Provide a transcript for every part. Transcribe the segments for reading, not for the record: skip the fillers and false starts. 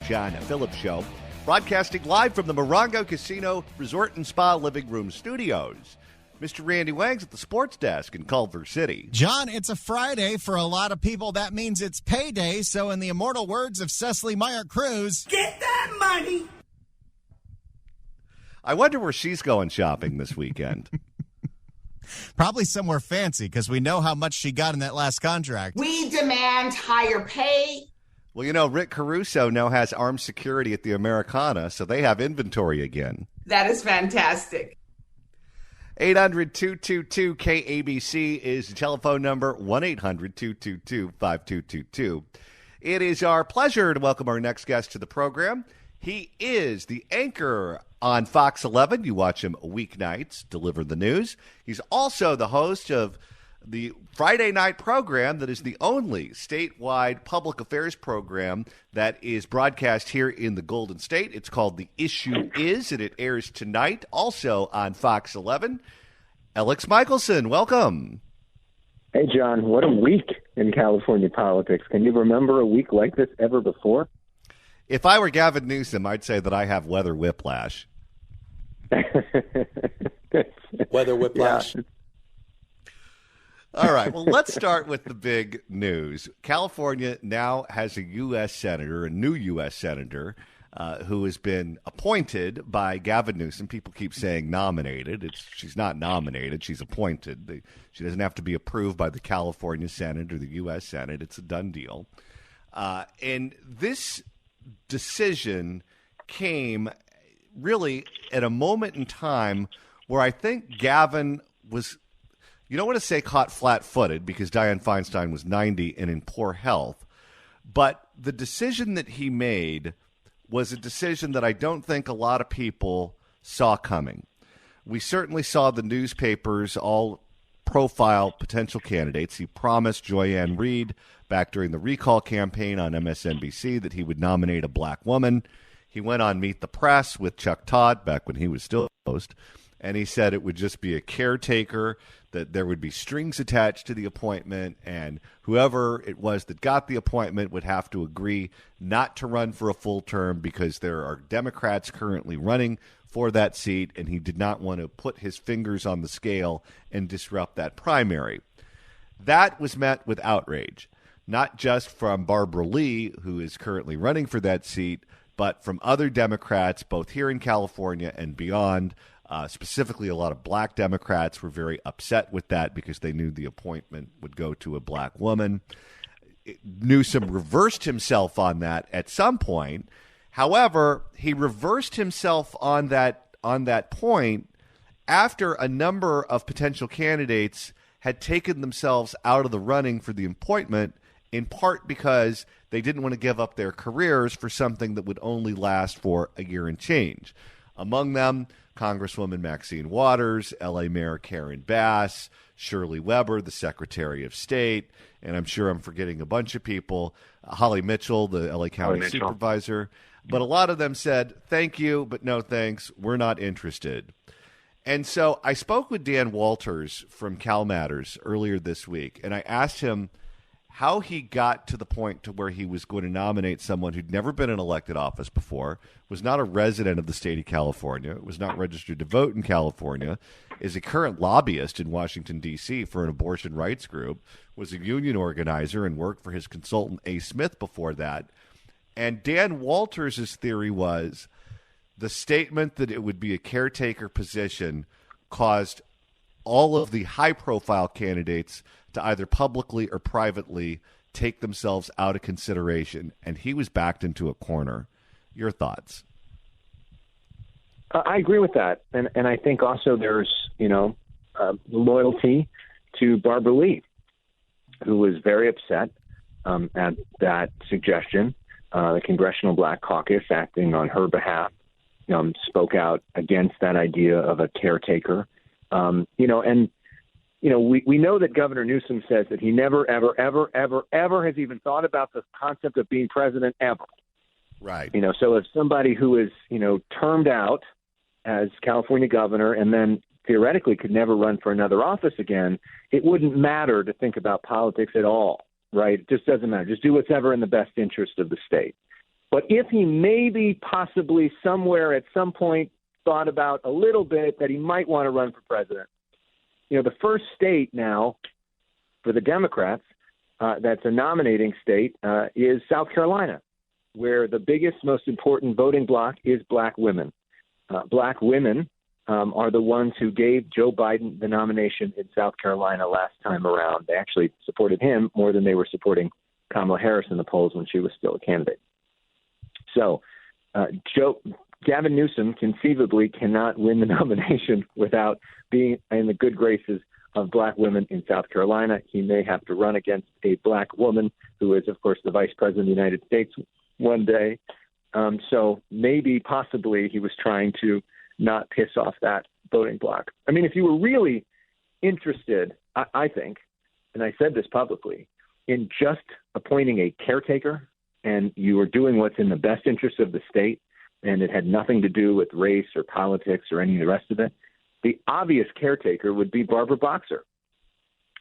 John Phillips Show, broadcasting live from the Morongo Casino Resort and Spa Living Room Studios. Mr. Randy Wang's at the sports desk in Culver City. John, it's a Friday. For a lot of people, that means it's payday. So in the immortal words of Cecily Meyer Cruz, get that money! I wonder where she's going shopping this weekend. Probably somewhere fancy, because we know how much she got in that last contract. We demand higher pay. Well, you know, Rick Caruso now has armed security at the Americana, so they have inventory again. That is fantastic. 800-222-KABC is the telephone number, 1-800-222-5222. It is our pleasure to welcome our next guest to the program. He is the anchor on Fox 11. You watch him weeknights, deliver the news. He's also the host of the Friday night program that is the only statewide public affairs program that is broadcast here in the Golden State. It's called The Issue Is, and it airs tonight, also on Fox 11. Elex Micahelson, welcome. Hey, John, what a week in California politics. Can you remember a week like this ever before? If I were Gavin Newsom, I'd say that I have weather whiplash. Weather whiplash. Yeah. All right, well, let's start with the big news. California now has a U.S. senator, a new U.S. senator, who has been appointed by Gavin Newsom. People keep saying nominated. She's not nominated. She's appointed. She doesn't have to be approved by the California Senate or the U.S. Senate. It's a done deal. And this decision came really at a moment in time where I think Gavin was, you don't want to say caught flat-footed because Dianne Feinstein was 90 and in poor health, but the decision that he made was a decision that I don't think a lot of people saw coming. We certainly saw the newspapers all profile potential candidates. He promised Joy-Ann Reid back during the recall campaign on MSNBC that he would nominate a black woman. He went on Meet the Press with Chuck Todd back when he was still host, and he said it would just be a caretaker, that there would be strings attached to the appointment, and whoever it was that got the appointment would have to agree not to run for a full term because there are Democrats currently running for that seat, and he did not want to put his fingers on the scale and disrupt that primary. That was met with outrage, not just from Barbara Lee, who is currently running for that seat, but from other Democrats, both here in California and beyond. Specifically, a lot of black Democrats were very upset with that because they knew the appointment would go to a black woman. Newsom reversed himself on that at some point. However, he reversed himself on that point after a number of potential candidates had taken themselves out of the running for the appointment, in part because they didn't want to give up their careers for something that would only last for a year and change. Among them, Congresswoman Maxine Waters, L.A. Mayor Karen Bass, Shirley Weber, the Secretary of State, and I'm sure I'm forgetting a bunch of people, Holly Mitchell, the L.A. County Supervisor. But a lot of them said, thank you, but no thanks, we're not interested. And so I spoke with Dan Walters from Cal Matters earlier this week, and I asked him how he got to the point to where he was going to nominate someone who'd never been in elected office before, was not a resident of the state of California, was not registered to vote in California, is a current lobbyist in Washington, D.C. for an abortion rights group, was a union organizer and worked for his consultant A. Smith before that. And Dan Walters' theory was the statement that it would be a caretaker position caused all of the high-profile candidates to either publicly or privately take themselves out of consideration, and he was backed into a corner. Your thoughts? I agree with that, and I think also there's loyalty to Barbara Lee, who was very upset at that suggestion. The Congressional Black Caucus, acting on her behalf, spoke out against that idea of a caretaker. We know that Governor Newsom says that he never, ever, ever, ever, ever has even thought about the concept of being president ever. Right. So if somebody who is, termed out as California governor and then theoretically could never run for another office again, it wouldn't matter to think about politics at all, right? It just doesn't matter. Just do what's ever in the best interest of the state. But if he maybe possibly somewhere at some point thought about a little bit that he might want to run for president, the first state now for the Democrats that's a nominating state is South Carolina, where the biggest, most important voting bloc is black women. Black women are the ones who gave Joe Biden the nomination in South Carolina last time around. They actually supported him more than they were supporting Kamala Harris in the polls when she was still a candidate. So Gavin Newsom conceivably cannot win the nomination without being in the good graces of black women in South Carolina. He may have to run against a black woman who is, of course, the vice president of the United States one day. So maybe, possibly, he was trying to not piss off that voting bloc. I mean, if you were really interested, I think, and I said this publicly, in just appointing a caretaker, and you were doing what's in the best interest of the state, and it had nothing to do with race or politics or any of the rest of it, the obvious caretaker would be Barbara Boxer,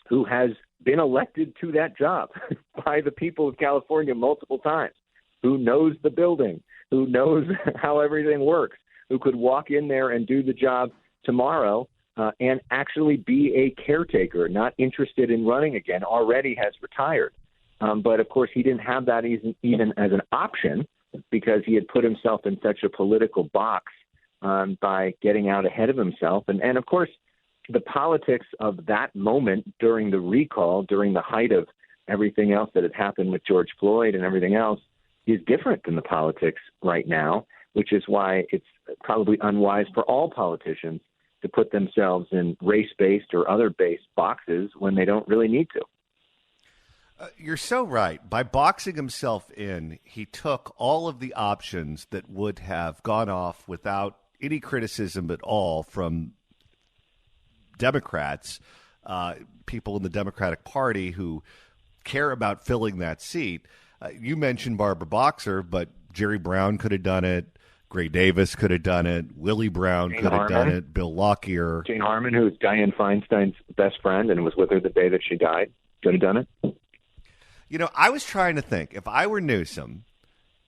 who has been elected to that job by the people of California multiple times, who knows the building, who knows how everything works, who could walk in there and do the job tomorrow and actually be a caretaker, not interested in running again, already has retired. But, of course, he didn't have that even as an option because he had put himself in such a political box by getting out ahead of himself. And, of course, the politics of that moment during the recall, during the height of everything else that had happened with George Floyd and everything else, is different than the politics right now, which is why it's probably unwise for all politicians to put themselves in race-based or other-based boxes when they don't really need to. You're so right. By boxing himself in, he took all of the options that would have gone off without any criticism at all from Democrats, people in the Democratic Party who care about filling that seat. You mentioned Barbara Boxer, but Jerry Brown could have done it. Gray Davis could have done it. Willie Brown could have done it. Bill Lockyer. Jane Harmon, who was Dianne Feinstein's best friend and was with her the day that she died, could have done it. I was trying to think, if I were Newsom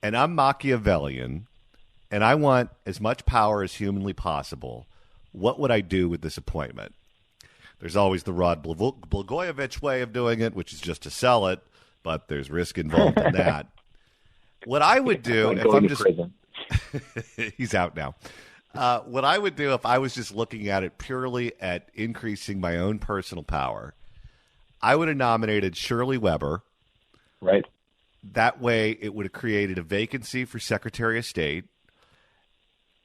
and I'm Machiavellian and I want as much power as humanly possible, what would I do with this appointment? There's always the Rod Blagojevich way of doing it, which is just to sell it, but there's risk involved in that. What I would do, if I'm just he's out now. What I would do if I was just looking at it purely at increasing my own personal power, I would have nominated Shirley Weber. Right. That way it would have created a vacancy for Secretary of State,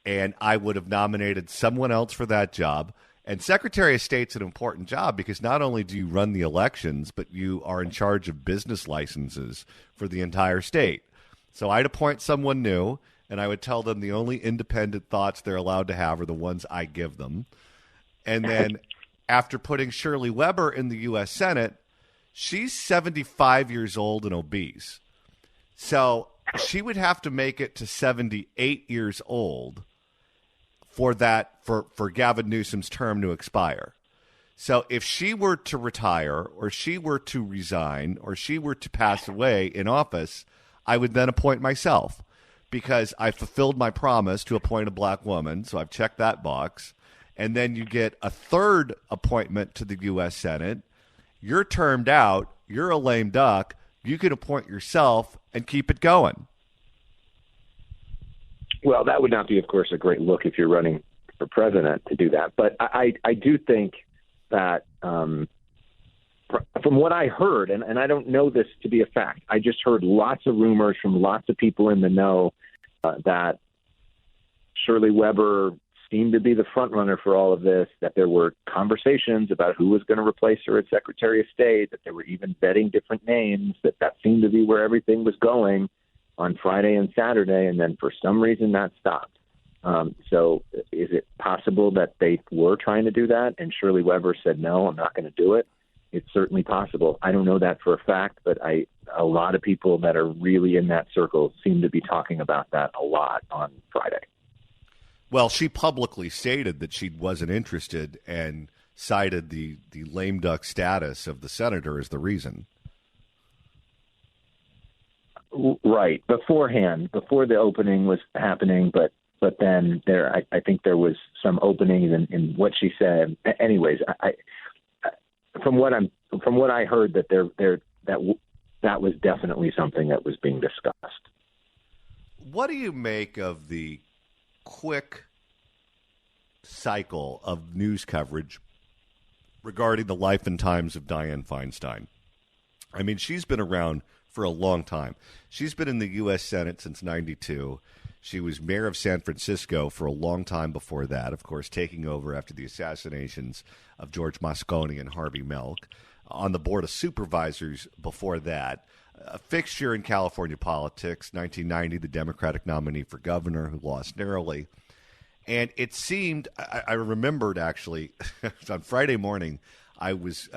and I would have nominated someone else for that job. And Secretary of State's an important job because not only do you run the elections, but you are in charge of business licenses for the entire state. So I'd appoint someone new, and I would tell them the only independent thoughts they're allowed to have are the ones I give them. And then after putting Shirley Weber in the U.S. Senate, she's 75 years old and obese. So she would have to make it to 78 years old for Gavin Newsom's term to expire. So if she were to retire or she were to resign or she were to pass away in office, I would then appoint myself because I fulfilled my promise to appoint a black woman. So I've checked that box. And then you get a third appointment to the U.S. Senate. You're termed out. You're a lame duck. You can appoint yourself and keep it going. Well, that would not be, of course, a great look if you're running for president to do that. But I do think that from what I heard, and I don't know this to be a fact, I just heard lots of rumors from lots of people in the know that Shirley Weber seemed to be the front runner for all of this, that there were conversations about who was going to replace her as Secretary of State, that they were even vetting different names, that seemed to be where everything was going on Friday and Saturday, and then for some reason that stopped. So is it possible that they were trying to do that and Shirley Weber said, no, I'm not going to do it? It's certainly possible. I don't know that for a fact, but a lot of people that are really in that circle seem to be talking about that a lot on Friday. Well, she publicly stated that she wasn't interested and cited the lame duck status of the senator as the reason. Right. Beforehand, before the opening was happening, but then I think there was some openings in what she said. Anyways, from what I heard, that was definitely something that was being discussed. What do you make of the quick cycle of news coverage regarding the life and times of Dianne Feinstein? I mean, she's been around for a long time. She's been in the U.S. Senate since '92. She was mayor of San Francisco for a long time before that, of course, taking over after the assassinations of George Moscone and Harvey Milk. On the Board of Supervisors before that. A fixture in California politics, 1990, the Democratic nominee for governor who lost narrowly. And it seemed, I remembered actually, on Friday morning, I was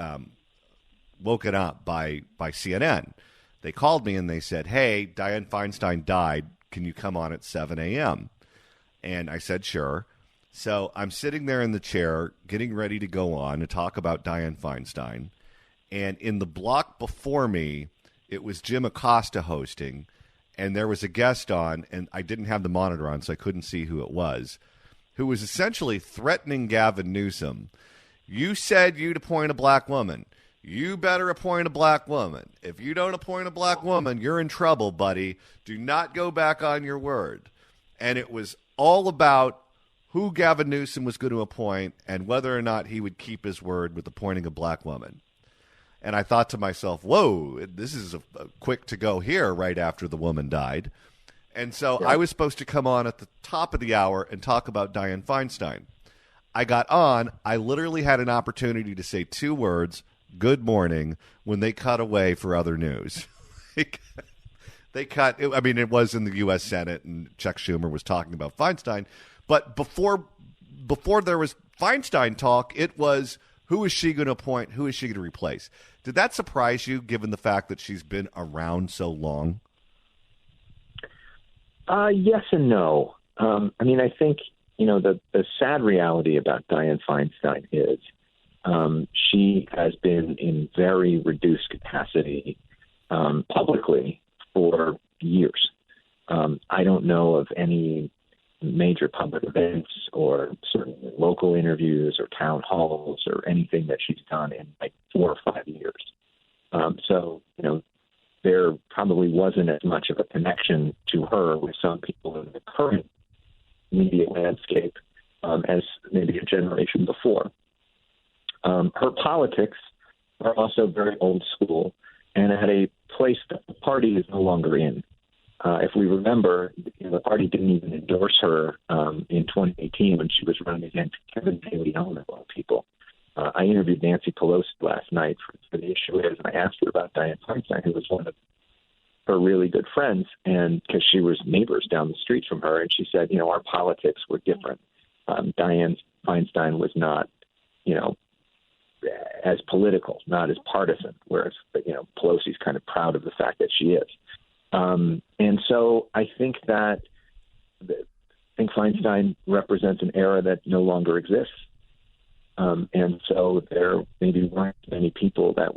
woken up by CNN. They called me and they said, hey, Dianne Feinstein died. Can you come on at 7 a.m.? And I said, sure. So I'm sitting there in the chair getting ready to go on to talk about Dianne Feinstein. And in the block before me, it was Jim Acosta hosting. And there was a guest on, and I didn't have the monitor on, so I couldn't see who it was, who was essentially threatening Gavin Newsom. You said you'd appoint a black woman. You better appoint a black woman. If you don't appoint a black woman, you're in trouble, buddy. Do not go back on your word. And it was all about who Gavin Newsom was going to appoint and whether or not he would keep his word with appointing a black woman. And I thought to myself, whoa, this is a quick to go here right after the woman died. And so I was supposed to come on at the top of the hour and talk about Dianne Feinstein. I got on. I literally had an opportunity to say 2 words, good morning, when they cut away for other news. They cut. I mean, it was in the U.S. Senate, and Chuck Schumer was talking about Feinstein. But before there was Feinstein talk, it was who is she going to appoint? Who is she going to replace? Did that surprise you, given the fact that she's been around so long? Yes and no. I mean, I think, the sad reality about Dianne Feinstein is she has been in very reduced capacity publicly for years. I don't know of any major public events or certain local interviews or town halls or anything that she's done in like 4 or 5 years. So, there probably wasn't as much of a connection to her with some people in the current media landscape as maybe a generation before. Her politics are also very old school and at a place that the party is no longer in. If we remember, the party didn't even endorse her in 2018 when she was running against Kevin DeLeon of all people. I interviewed Nancy Pelosi last night for the issue, and I asked her about Dianne Feinstein, who was one of her really good friends, and because she was neighbors down the street from her, and she said, our politics were different. Dianne Feinstein was not, as political, not as partisan, whereas, Pelosi's kind of proud of the fact that she is. And so I think Feinstein represents an era that no longer exists. And so there maybe weren't many people that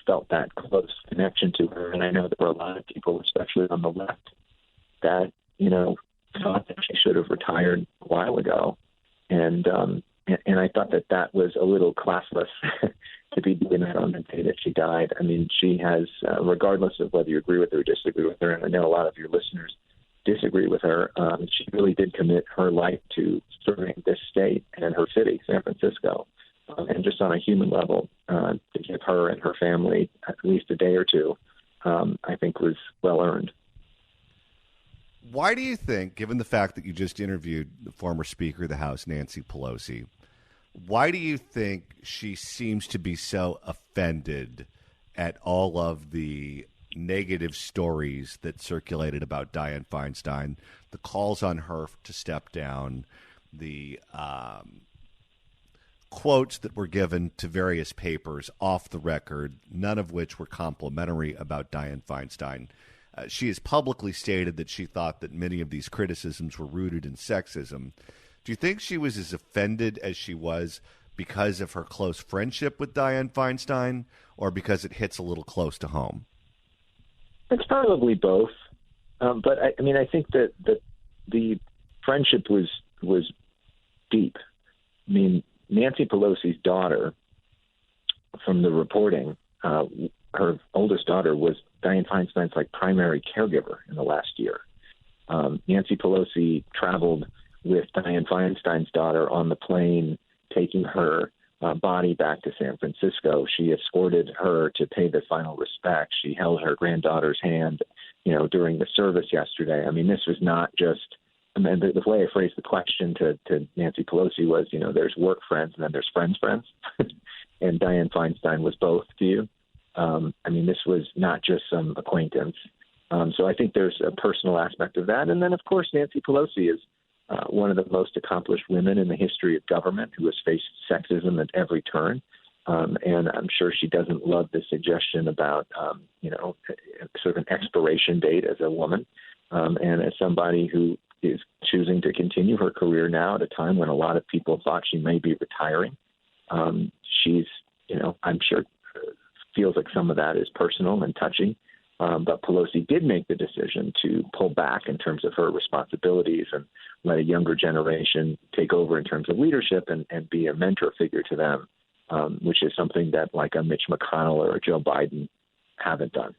felt that close connection to her. And I know there were a lot of people, especially on the left, that, thought that she should have retired a while ago. And I thought that was a little classless to be doing that on the day that she died. I mean, she has, regardless of whether you agree with her or disagree with her, and I know a lot of your listeners disagree with her, she really did commit her life to serving this state and her city, San Francisco. And just on a human level, to give her and her family at least a day or two, I think was well earned. Why do you think, given the fact that you just interviewed the former Speaker of the House, Nancy Pelosi, why do you think she seems to be so offended at all of the negative stories that circulated about Dianne Feinstein, the calls on her to step down, the quotes that were given to various papers off the record, none of which were complimentary about Dianne Feinstein? She has publicly stated that she thought that many of these criticisms were rooted in sexism. Do you think she was as offended as she was because of her close friendship with Dianne Feinstein, or because it hits a little close to home? It's probably both. But I think that the friendship was deep. I mean, Nancy Pelosi's daughter, from the reporting, her oldest daughter was Dianne Feinstein's primary caregiver in the last year. Nancy Pelosi traveled with Dianne Feinstein's daughter on the plane, taking her body back to San Francisco. She escorted her to pay the final respect. She held her granddaughter's hand, during the service yesterday. I mean, this was not just. The way I phrased the question to Nancy Pelosi was, there's work friends and then there's friends. And Dianne Feinstein was both to you. This was not just some acquaintance. So I think there's a personal aspect of that. And then, of course, Nancy Pelosi is one of the most accomplished women in the history of government who has faced sexism at every turn. And I'm sure she doesn't love the suggestion about, sort of an expiration date as a woman. And as somebody who is choosing to continue her career now at a time when a lot of people thought she may be retiring, she's, I'm sure feels like some of that is personal and touching. But Pelosi did make the decision to pull back in terms of her responsibilities and let a younger generation take over in terms of leadership and be a mentor figure to them, which is something that like a Mitch McConnell or a Joe Biden haven't done.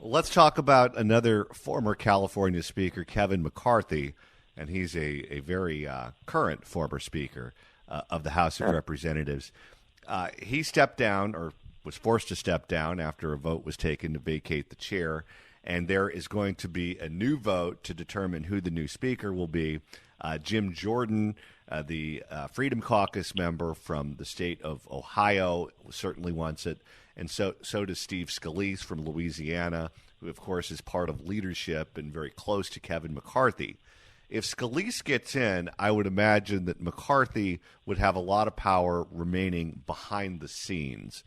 Let's talk about another former California speaker, Kevin McCarthy, and he's a very current former speaker of the House of Representatives. He stepped down, or was forced to step down, after a vote was taken to vacate the chair, and there is going to be a new vote to determine who the new speaker will be. Jim Jordan, the Freedom Caucus member from the state of Ohio, certainly wants it. And so does Steve Scalise from Louisiana, who, of course, is part of leadership and very close to Kevin McCarthy. If Scalise gets in, I would imagine that McCarthy would have a lot of power remaining behind the scenes.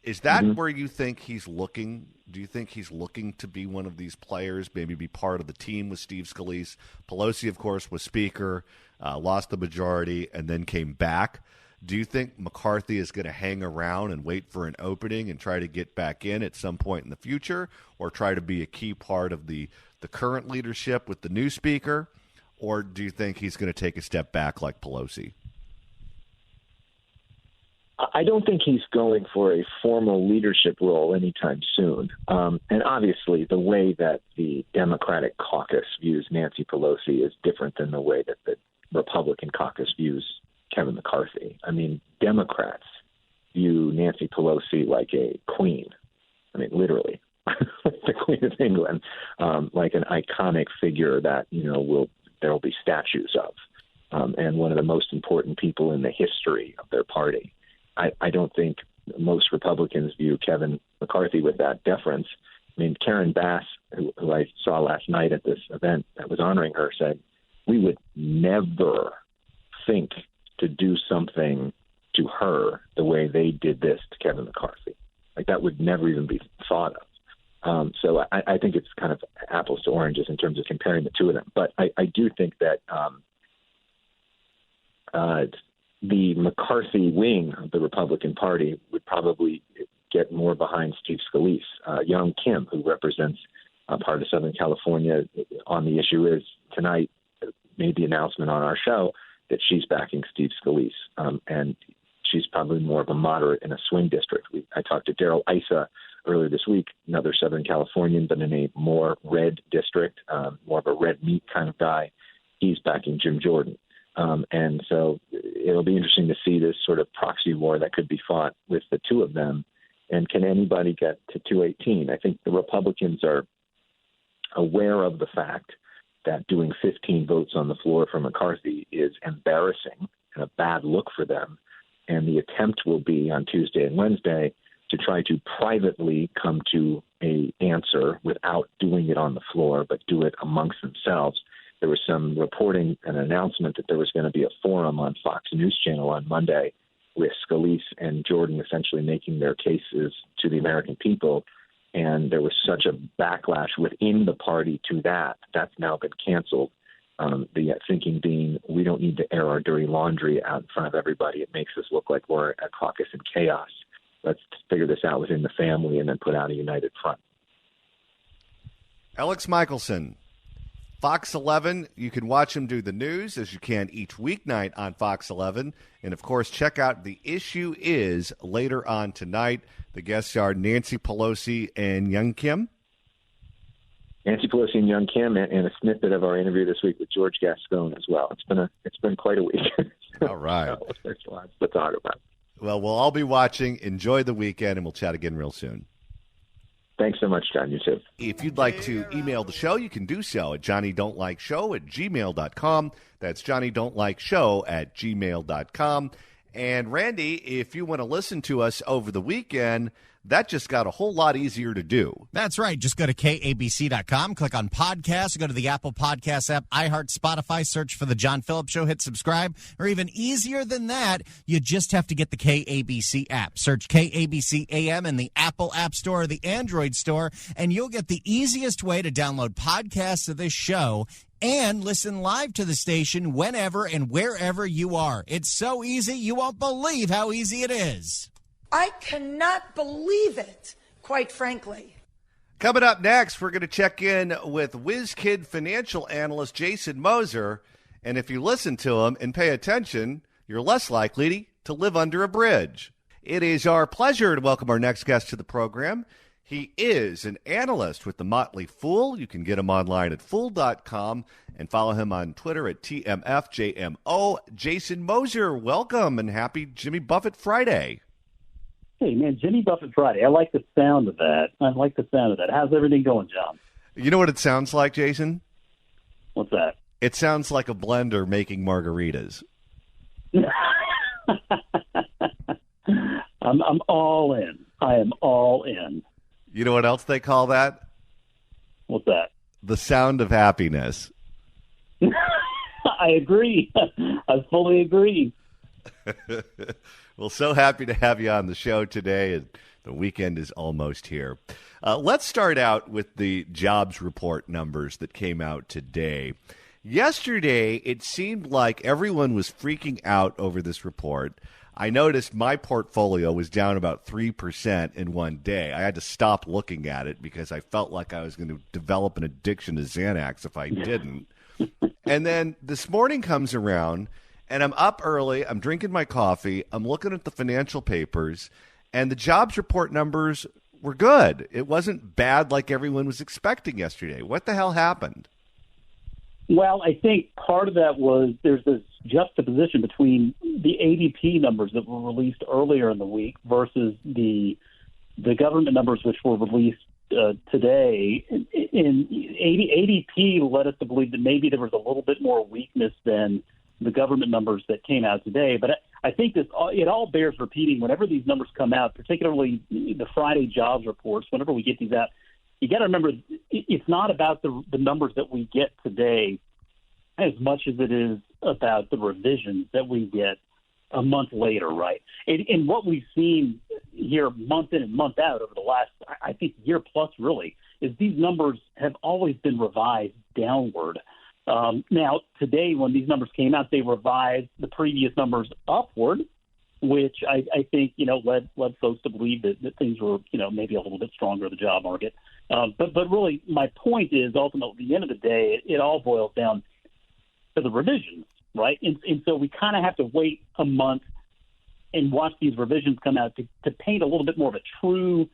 Is that where you think he's looking? Do you think he's looking to be one of these players, maybe be part of the team with Steve Scalise? Pelosi, of course, was speaker, lost the majority, and then came back. Do you think McCarthy is going to hang around and wait for an opening and try to get back in at some point in the future, or try to be a key part of the current leadership with the new speaker? Or do you think he's going to take a step back like Pelosi? I don't think he's going for a formal leadership role anytime soon. And obviously, the way that the Democratic caucus views Nancy Pelosi is different than the way that the Republican caucus views Kevin McCarthy. I mean, Democrats view Nancy Pelosi like a queen. I mean, literally, the Queen of England, like an iconic figure that, there will be statues of, and one of the most important people in the history of their party. I don't think most Republicans view Kevin McCarthy with that deference. I mean, Karen Bass, who I saw last night at this event that was honoring her, said, we would never think to do something to her the way they did this to Kevin McCarthy. Like, that would never even be thought of. So I think it's kind of apples to oranges in terms of comparing the two of them. But I do think that the McCarthy wing of the Republican Party would probably get more behind Steve Scalise. Young Kim, who represents part of Southern California on the issue, is tonight made the announcement on our show that she's backing Steve Scalise. And she's probably more of a moderate in a swing district. I talked to Darrell Issa earlier this week, another Southern Californian, but in a more red district, more of a red meat kind of guy. He's backing Jim Jordan. And so it'll be interesting to see this sort of proxy war that could be fought with the two of them. And can anybody get to 218? I think the Republicans are aware of the fact that doing 15 votes on the floor for McCarthy is embarrassing and a bad look for them. And the attempt will be on Tuesday and Wednesday to try to privately come to a answer without doing it on the floor, but do it amongst themselves. There was some reporting, an announcement that there was going to be a forum on Fox News Channel on Monday with Scalise and Jordan essentially making their cases to the American people. And there was such a backlash within the party to that. That's now been canceled. The thinking being, we don't need to air our dirty laundry out in front of everybody. It makes us look like we're a caucus in chaos. Let's figure this out within the family and then put out a united front. Elex Micahelson, Fox 11. You can watch him do the news as you can each weeknight on Fox 11. And, of course, check out The Issue Is later on tonight. The guests are Nancy Pelosi and Young Kim. Nancy Pelosi and Young Kim, and a snippet of our interview this week with George Gascon as well. It's been quite a week. All right. There's lots to talk about. Well, we'll all be watching. Enjoy the weekend, and we'll chat again real soon. Thanks so much, John. You too. If you'd like to email the show, you can do so at johnnydon'tlikeshow@gmail.com. That's johnnydon'tlikeshow@gmail.com. And Randy, if you want to listen to us over the weekend, that just got a whole lot easier to do. That's right. Just go to KABC.com, click on podcasts, go to the Apple Podcast app, iHeart, Spotify, search for The John Phillips Show, hit subscribe. Or even easier than that, you just have to get the KABC app. Search KABC AM in the Apple App Store or the Android Store, and you'll get the easiest way to download podcasts of this show and listen live to the station whenever and wherever you are. It's so easy, you won't believe how easy it is. I cannot believe it, quite frankly. Coming up next, we're going to check in with WizKid financial analyst Jason Moser. And if you listen to him and pay attention, you're less likely to live under a bridge. It is our pleasure to welcome our next guest to the program. He is an analyst with the Motley Fool. You can get him online at fool.com and follow him on Twitter at TMFJMO. Jason Moser, welcome and happy Jimmy Buffett Friday. Hey, man, Jimmy Buffett Friday. I like the sound of that. How's everything going, John? You know what it sounds like, Jason? What's that? It sounds like a blender making margaritas. I'm all in. I am all in. You know what else they call that? What's that? The sound of happiness. I agree. I fully agree. Well, so happy to have you on the show today. And the weekend is almost here. Let's start out with the jobs report numbers that came out today. Yesterday, it seemed like everyone was freaking out over this report. I noticed my portfolio was down about 3% in one day. I had to stop looking at it because I felt like I was going to develop an addiction to Xanax if I didn't. And then this morning comes around, and I'm up early, I'm drinking my coffee, I'm looking at the financial papers, and the jobs report numbers were good. It wasn't bad like everyone was expecting yesterday. What the hell happened? Well, I think part of that was there's this juxtaposition between the ADP numbers that were released earlier in the week versus the government numbers which were released today. In ADP led us to believe that maybe there was a little bit more weakness than the government numbers that came out today. But I think it all bears repeating. Whenever these numbers come out, particularly the Friday jobs reports, whenever we get these out, you got to remember it's not about the numbers that we get today as much as it is about the revisions that we get a month later, right? And what we've seen here month in and month out over the last, I think, year plus really, is these numbers have always been revised downward. Now, today, when these numbers came out, they revised the previous numbers upward, which I think, led folks to believe that things were, maybe a little bit stronger in the job market. But really, my point is, ultimately, at the end of the day, it all boils down to the revisions, right? And so we kind of have to wait a month and watch these revisions come out to paint a little bit more of a true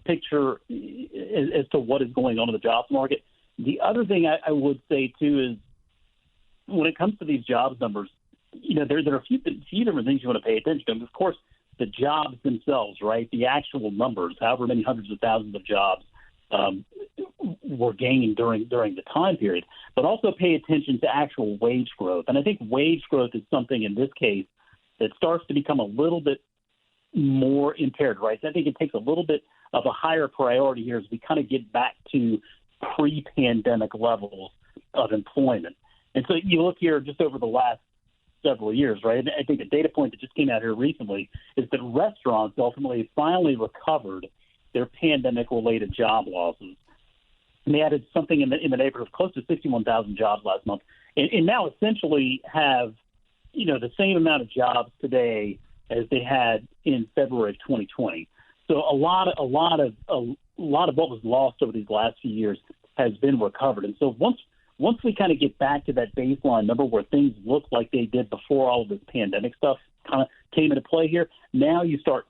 picture as to what is going on in the jobs market. The other thing I would say, too, is when it comes to these jobs numbers, there are a few different things you want to pay attention to. Of course, the jobs themselves, right, the actual numbers, however many hundreds of thousands of jobs were gained during the time period, but also pay attention to actual wage growth. And I think wage growth is something in this case that starts to become a little bit more impaired, right? So I think it takes a little bit of a higher priority here as we kind of get back to pre-pandemic levels of employment. And so you look here just over the last several years, right? And I think a data point that just came out here recently is that restaurants ultimately finally recovered their pandemic-related job losses. And they added something in the neighborhood of close to 61,000 jobs last month, and now essentially have, the same amount of jobs today as they had in February of 2020. So a lot of what was lost over these last few years has been recovered. And so once we kind of get back to that baseline number where things look like they did before all of this pandemic stuff kind of came into play here, now you start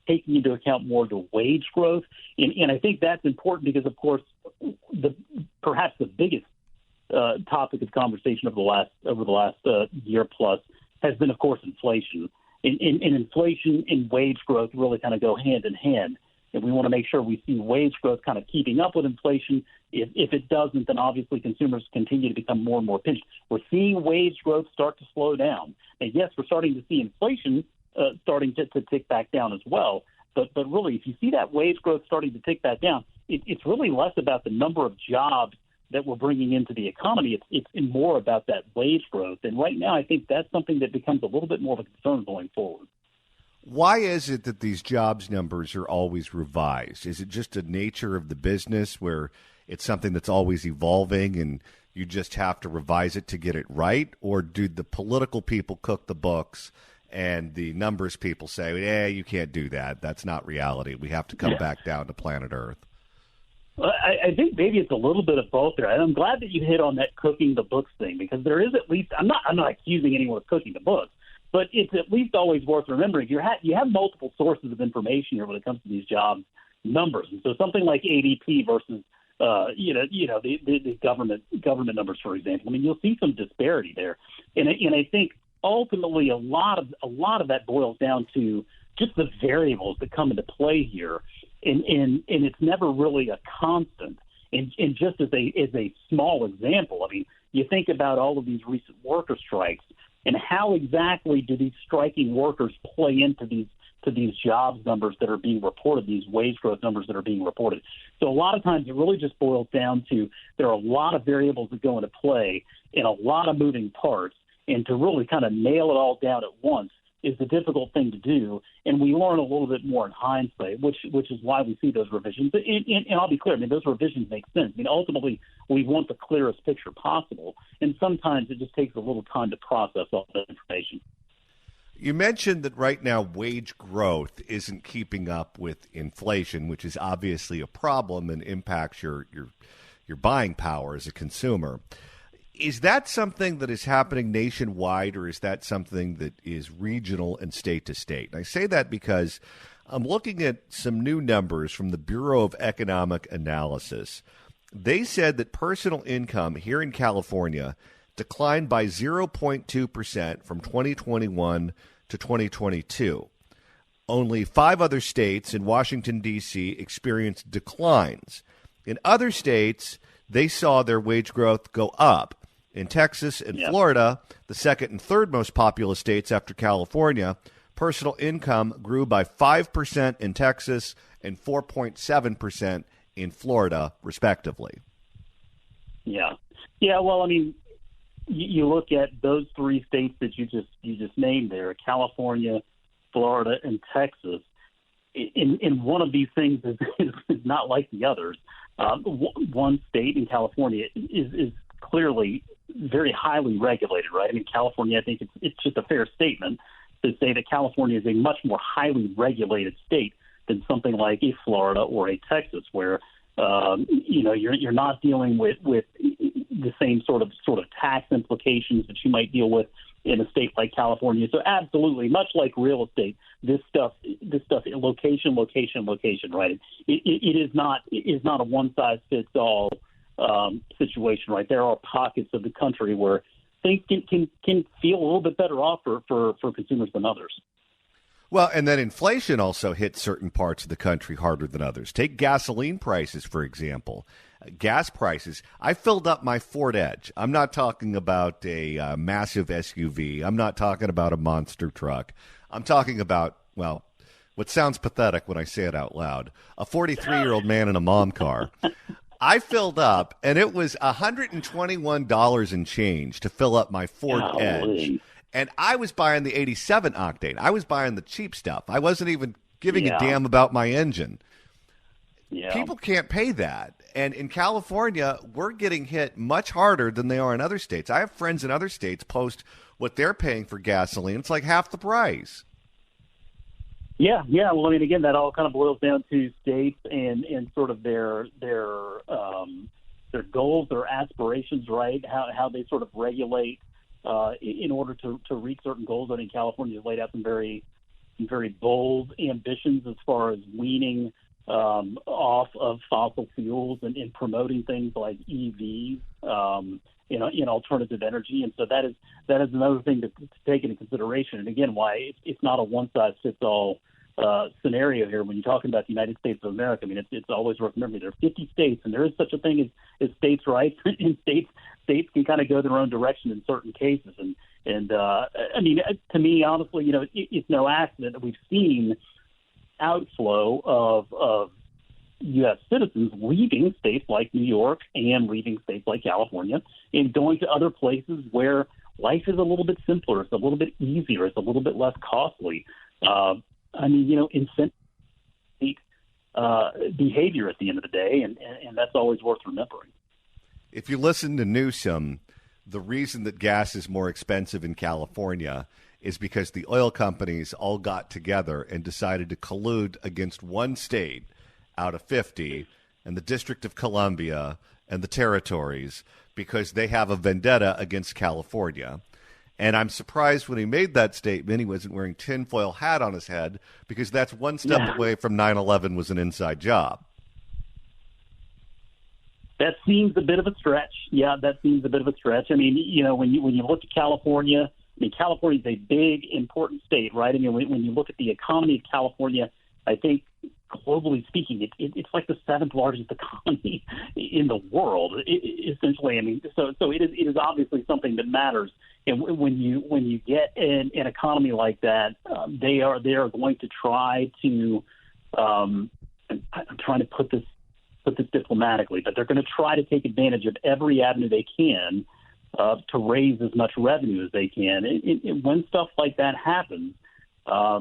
taking into account more the wage growth. And I think that's important because, of course, perhaps the biggest topic of conversation over the last year plus has been, of course, inflation. And inflation and wage growth really kind of go hand in hand. And we want to make sure we see wage growth kind of keeping up with inflation. If it doesn't, then obviously consumers continue to become more and more pinched. We're seeing wage growth start to slow down. And yes, we're starting to see inflation starting to tick back down as well. But really, if you see that wage growth starting to tick back down, it's really less about the number of jobs that we're bringing into the economy. It's more about that wage growth. And right now, I think that's something that becomes a little bit more of a concern going forward. Why is it that these jobs numbers are always revised? Is it just the nature of the business where it's something that's always evolving and you just have to revise it to get it right? Or do the political people cook the books and the numbers people say, you can't do that. That's not reality. We have to come back down to planet Earth. Well, I think maybe it's a little bit of both there. And I'm glad that you hit on that cooking the books thing, because there is at least, I'm not accusing anyone of cooking the books, but it's at least always worth remembering. You have multiple sources of information here when it comes to these job numbers. And so something like ADP versus the government numbers, for example. I mean, you'll see some disparity there, and I think ultimately a lot of that boils down to just the variables that come into play here, and it's never really a constant. And just as a small example, I mean, you think about all of these recent worker strikes, and how exactly do these striking workers play into these jobs numbers that are being reported, these wage growth numbers that are being reported. So a lot of times it really just boils down to there are a lot of variables that go into play and a lot of moving parts, and to really kind of nail it all down at once is the difficult thing to do, and we learn a little bit more in hindsight, which is why we see those revisions. And I'll be clear, I mean, those revisions make sense. I mean, ultimately, we want the clearest picture possible, and sometimes it just takes a little time to process all that information. You mentioned that right now wage growth isn't keeping up with inflation, which is obviously a problem and impacts your buying power as a consumer. Is that something that is happening nationwide, or is that something that is regional and state to state? And I say that because I'm looking at some new numbers from the Bureau of Economic Analysis. They said that personal income here in California declined by 0.2% from 2021 to 2022. Only 5 other states and Washington, D.C. experienced declines. In other states, they saw their wage growth go up. In Texas and Florida, the second and third most populous states after California, personal income grew by 5% in Texas and 4.7% in Florida, respectively. Yeah. Well, I mean, you look at those 3 states that you just named there, California, Florida, and Texas. In one of these things is not like the others. One state in California is clearly very highly regulated, right? I mean, California, I think it's just a fair statement to say that California is a much more highly regulated state than something like a Florida or a Texas, where you're not dealing with the same sort of tax implications that you might deal with in a state like California. So absolutely, much like real estate, this stuff, location, right? It is not a one size fits all situation, right? There are pockets of the country where things can feel a little bit better off for consumers than others. Well, and then inflation also hits certain parts of the country harder than others. Take gasoline prices, for example. Gas prices. I filled up my Ford Edge. I'm not talking about a massive SUV. I'm not talking about a monster truck. I'm talking about, well, what sounds pathetic when I say it out loud, a 43-year-old man in a mom car. I filled up, and it was $121 and change to fill up my Ford Edge. And I was buying the 87 octane. I was buying the cheap stuff. I wasn't even giving a damn about my engine. Yeah. People can't pay that. And in California, we're getting hit much harder than they are in other states. I have friends in other states post what they're paying for gasoline. It's like half the price. Yeah. Well, I mean, again, that all kind of boils down to states and sort of their goals, their aspirations, right? How they sort of regulate in order to reach certain goals. I think California has laid out some very bold ambitions as far as weaning off of fossil fuels and promoting things like EVs, in alternative energy. And so that is another thing to take into consideration. And again, why it's not a one-size-fits-all scenario here. When you're talking about the United States of America, I mean, it's always worth remembering there are 50 states, and there is such a thing as states' rights, and states can kind of go their own direction in certain cases. And I mean, to me, honestly, it's no accident that we've seen outflow of U.S. citizens leaving states like New York and leaving states like California and going to other places where life is a little bit simpler, it's a little bit easier, it's a little bit less costly. I mean, incent behavior at the end of the day, and that's always worth remembering. If you listen to Newsom, the reason that gas is more expensive in California is because the oil companies all got together and decided to collude against one state out of 50 and the District of Columbia and the territories because they have a vendetta against California. And I'm surprised when he made that statement, he wasn't wearing tinfoil hat on his head because that's one step away from 9/11 was an inside job. That seems a bit of a stretch. Yeah, that seems a bit of a stretch. I mean, when you look at California, I mean, California is a big, important state, right? I mean, when you look at the economy of California, I think globally speaking, it's like the seventh largest economy in the world, essentially. I mean, so it is obviously something that matters. And when you get an economy like that, they are going to try to. I'm trying to put this diplomatically, but they're going to try to take advantage of every avenue they can to raise as much revenue as they can. And when stuff like that happens, I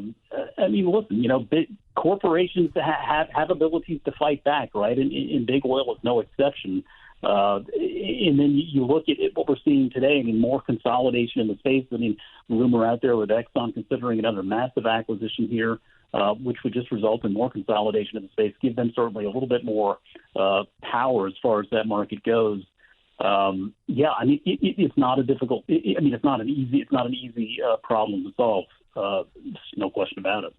mean, listen, big corporations have abilities to fight back, right? And big oil is no exception. And then you look at what we're seeing today. I mean, more consolidation in the space. I mean, rumor out there with Exxon considering another massive acquisition here, which would just result in more consolidation in the space, give them certainly a little bit more power as far as that market goes. I mean, it's not a difficult. It's not an easy problem to solve. No question about it.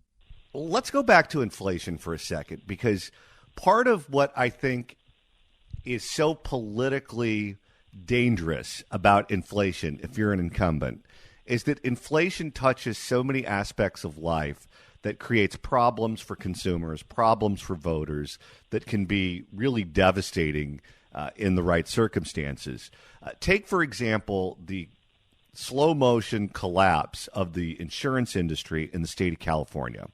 Well, let's go back to inflation for a second, because part of what I think is so politically dangerous about inflation, if you're an incumbent, is that inflation touches so many aspects of life that creates problems for consumers, problems for voters that can be really devastating in the right circumstances. Take, for example, the slow motion collapse of the insurance industry in the state of California.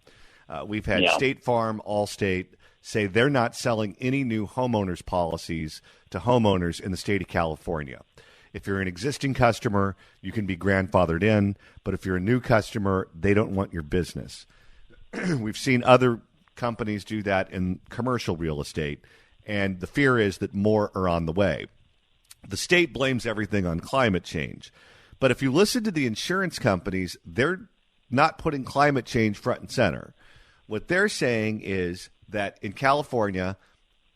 We've had State Farm, Allstate say they're not selling any new homeowners policies to homeowners in the state of California. If you're an existing customer, you can be grandfathered in, but if you're a new customer, they don't want your business. We've seen other companies do that in commercial real estate, and the fear is that more are on the way. The state blames everything on climate change. But if you listen to the insurance companies, they're not putting climate change front and center. What they're saying is that in California,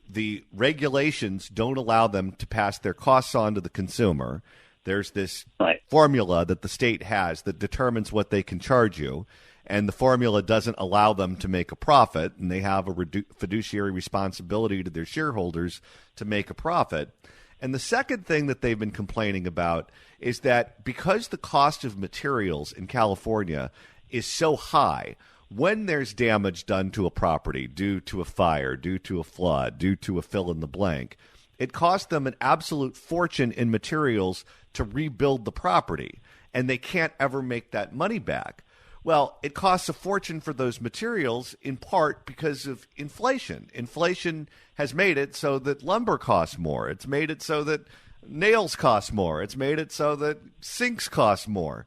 the regulations don't allow them to pass their costs on to the consumer. There's this formula that the state has that determines what they can charge you, and the formula doesn't allow them to make a profit, and they have a fiduciary responsibility to their shareholders to make a profit. And the second thing that they've been complaining about is that because the cost of materials in California is so high, when there's damage done to a property due to a fire, due to a flood, due to a fill in the blank, it costs them an absolute fortune in materials to rebuild the property, and they can't ever make that money back. Well, it costs a fortune for those materials in part because of inflation. Inflation has made it so that lumber costs more. It's made it so that nails cost more. It's made it so that sinks cost more.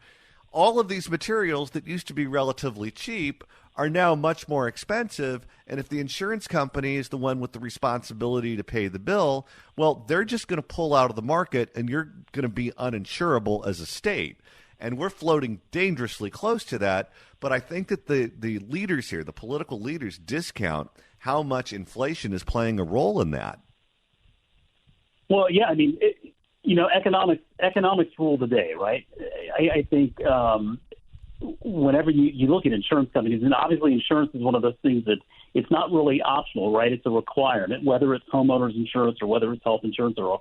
All of these materials that used to be relatively cheap are now much more expensive, and if the insurance company is the one with the responsibility to pay the bill, well, they're just going to pull out of the market, and you're going to be uninsurable as a state. And we're floating dangerously close to that, but I think that the leaders here, the political leaders, discount how much inflation is playing a role in that. Well, yeah, I mean, economics rule the day, right? I think whenever you look at insurance companies, and obviously insurance is one of those things that it's not really optional, right? It's a requirement, whether it's homeowners insurance or whether it's health insurance or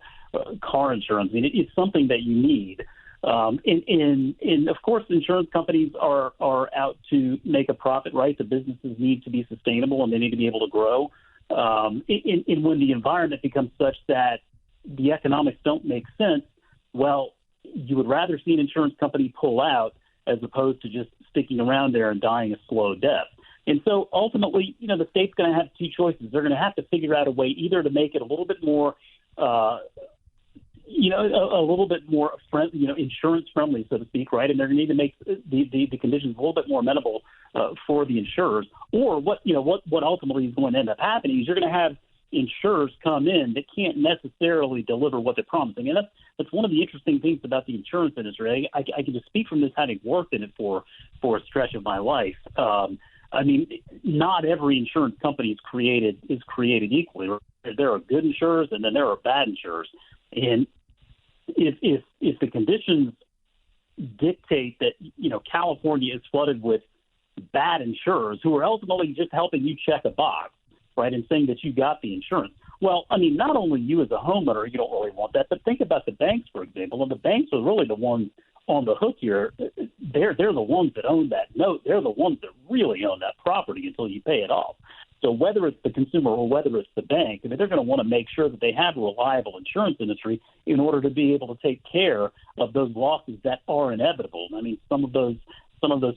car insurance. I mean, it's something that you need. And of course, insurance companies are out to make a profit, right? The businesses need to be sustainable and they need to be able to grow. And when the environment becomes such that the economics don't make sense, well, you would rather see an insurance company pull out as opposed to just sticking around there and dying a slow death. And so ultimately, the state's going to have two choices. They're going to have to figure out a way either to make it a little bit more, a little bit more insurance friendly, so to speak, right? And they're going to need to make the conditions a little bit more amenable for the insurers. Or what ultimately is going to end up happening is you're going to have insurers come in that can't necessarily deliver what they're promising. And that's one of the interesting things about the insurance industry. I can just speak from this, having worked in it for a stretch of my life. I mean, not every insurance company is created equally. There are good insurers, and then there are bad insurers. And if the conditions dictate that California is flooded with bad insurers who are ultimately just helping you check a box, right, and saying that you got the insurance. Well, I mean, not only you as a homeowner, you don't really want that, but think about the banks, for example. And the banks are really the ones on the hook here. They're the ones that own that note. They're the ones that really own that property until you pay it off. So whether it's the consumer or whether it's the bank, I mean, they're going to want to make sure that they have a reliable insurance industry in order to be able to take care of those losses that are inevitable. I mean, some of those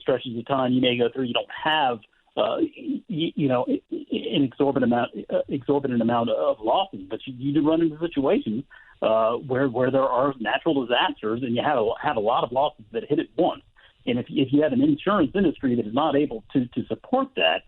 stretches of time you may go through, you don't have an exorbitant amount of losses, but you do run into situations where there are natural disasters and you have a lot of losses that hit at once. And if you have an insurance industry that is not able to support that,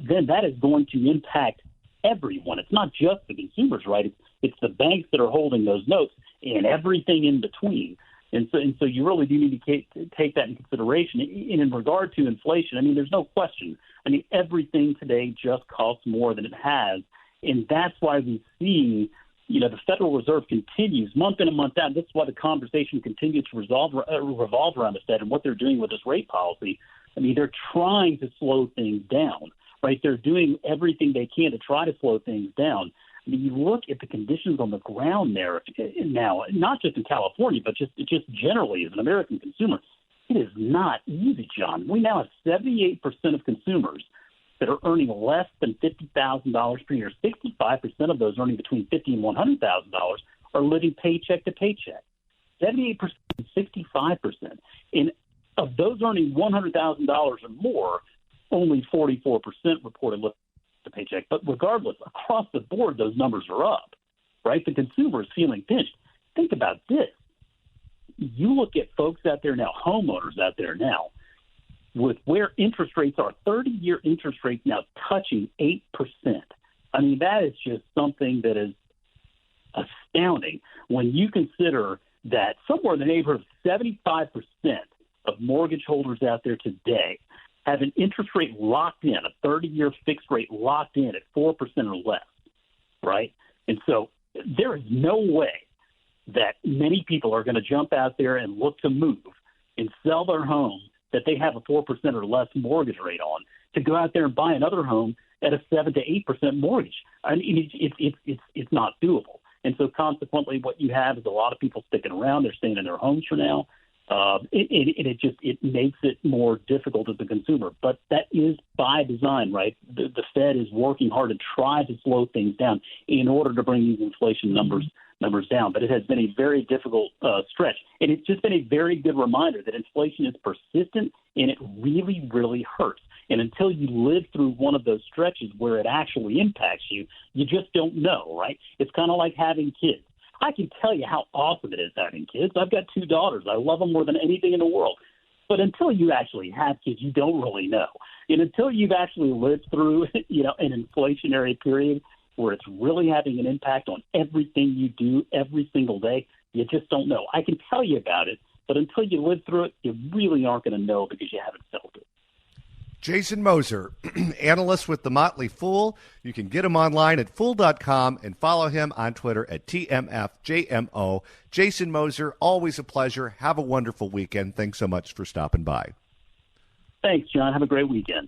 then that is going to impact everyone. It's not just the consumers, right? It's the banks that are holding those notes and everything in between. And so you really do need to take that into consideration. And in regard to inflation, I mean, there's no question. I mean, everything today just costs more than it has. And that's why we see, the Federal Reserve continues month in and month out. This is why the conversation continues to revolve around the Fed and what they're doing with this rate policy. I mean, they're trying to slow things down, right? They're doing everything they can to try to slow things down. I mean, you look at the conditions on the ground there now, not just in California, but just generally as an American consumer. It is not easy, John. We now have 78% of consumers that are earning less than $50,000 per year. 65% of those earning between $50,000 and $100,000 are living paycheck to paycheck. 78% and 65%. And of those earning $100,000 or more, only 44% reported living the paycheck. But regardless, across the board, those numbers are up, right? The consumer is feeling pinched. Think about this. You look at folks out there now, homeowners out there now, with where interest rates are, 30-year interest rates now touching 8%. I mean, that is just something that is astounding when you consider that somewhere in the neighborhood of 75% of mortgage holders out there today have an interest rate locked in, a 30-year fixed rate locked in at 4% or less, right? And so there is no way that many people are going to jump out there and look to move and sell their home that they have a 4% or less mortgage rate on to go out there and buy another home at a 7 to 8% mortgage. I mean, it's not doable. And so consequently, what you have is a lot of people sticking around. They're staying in their homes for now. It makes it more difficult as a consumer, but that is by design, right? The Fed is working hard to try to slow things down in order to bring these inflation numbers down. But it has been a very difficult stretch, and it's just been a very good reminder that inflation is persistent and it really, really hurts. And until you live through one of those stretches where it actually impacts you, you just don't know, right? It's kind of like having kids. I can tell you how awesome it is having kids. I've got 2 daughters. I love them more than anything in the world. But until you actually have kids, you don't really know. And until you've actually lived through, an inflationary period where it's really having an impact on everything you do every single day, you just don't know. I can tell you about it, but until you live through it, you really aren't going to know because you haven't felt it. Jason Moser, analyst with The Motley Fool. You can get him online at fool.com and follow him on Twitter at TMFJMO. Jason Moser, always a pleasure. Have a wonderful weekend. Thanks so much for stopping by. Thanks, John. Have a great weekend.